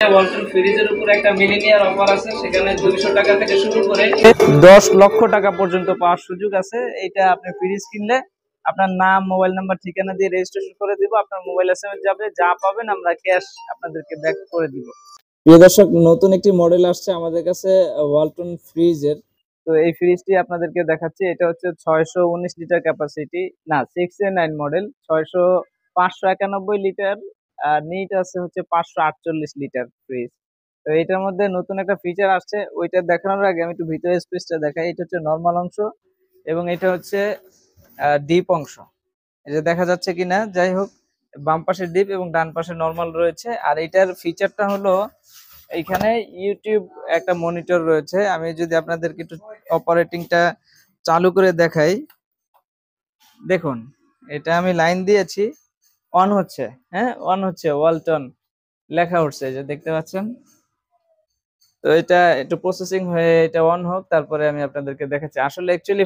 ওয়ালটন ফ্রিজের উপর একটা মিলিনিয়ার অফার আছে, সেখানে 200 টাকা থেকে শুরু করে 10 লক্ষ টাকা পর্যন্ত পাওয়ার সুযোগ আছে। এটা আপনি ফ্রিজ কিনলে আপনার নাম, মোবাইল নাম্বার, ঠিকানা দিয়ে রেজিস্ট্রেশন করে দিব, আপনার মোবাইল এসএমএস যাবে, যা পাবেন আমরা ক্যাশ আপনাদেরকে ব্যাক করে দিব। প্রিয় দর্শক, নতুন একটি মডেল আসছে আমাদের কাছে ওয়ালটন ফ্রিজের। তো এই ফ্রিজটি আপনাদেরকে দেখাচ্ছি। এটা হচ্ছে 619 লিটার ক্যাপাসিটি, না 6A9 মডেল, 591 লিটার। আর নিট আছে হচ্ছে 548 লিটার ফ্রিজ। তো এটার মধ্যে নতুন একটা ফিচার আসছে, ওইটা দেখানোর আগে আমি একটু ভিতরের স্পেসটা দেখাই। এটা হচ্ছে নরমাল অংশ এবং এটা হচ্ছে ডিপ অংশ। এটা দেখা যাচ্ছে কিনা, যাই হোক, বাম পাশে ডিপ এবং ডান পাশে নরমাল রয়েছে। আর এটার ফিচারটা হলো এইখানে ইউটিউব একটা মনিটর রয়েছে। আমি যদি আপনাদেরকে একটু অপারেটিংটা চালু করে দেখাই, দেখুন এটা আমি লাইন দিয়েছি, অন হচ্ছে, হ্যাঁ অন হচ্ছে, ওয়ালটন লেখা উঠছে, যে দেখতে পাচ্ছেন। তো এটা একটু প্রসেসিং হয়ে এটা অন হোক, তারপরে আমি আপনাদেরকে দেখাচ্ছি। আসলে অ্যাকচুয়ালি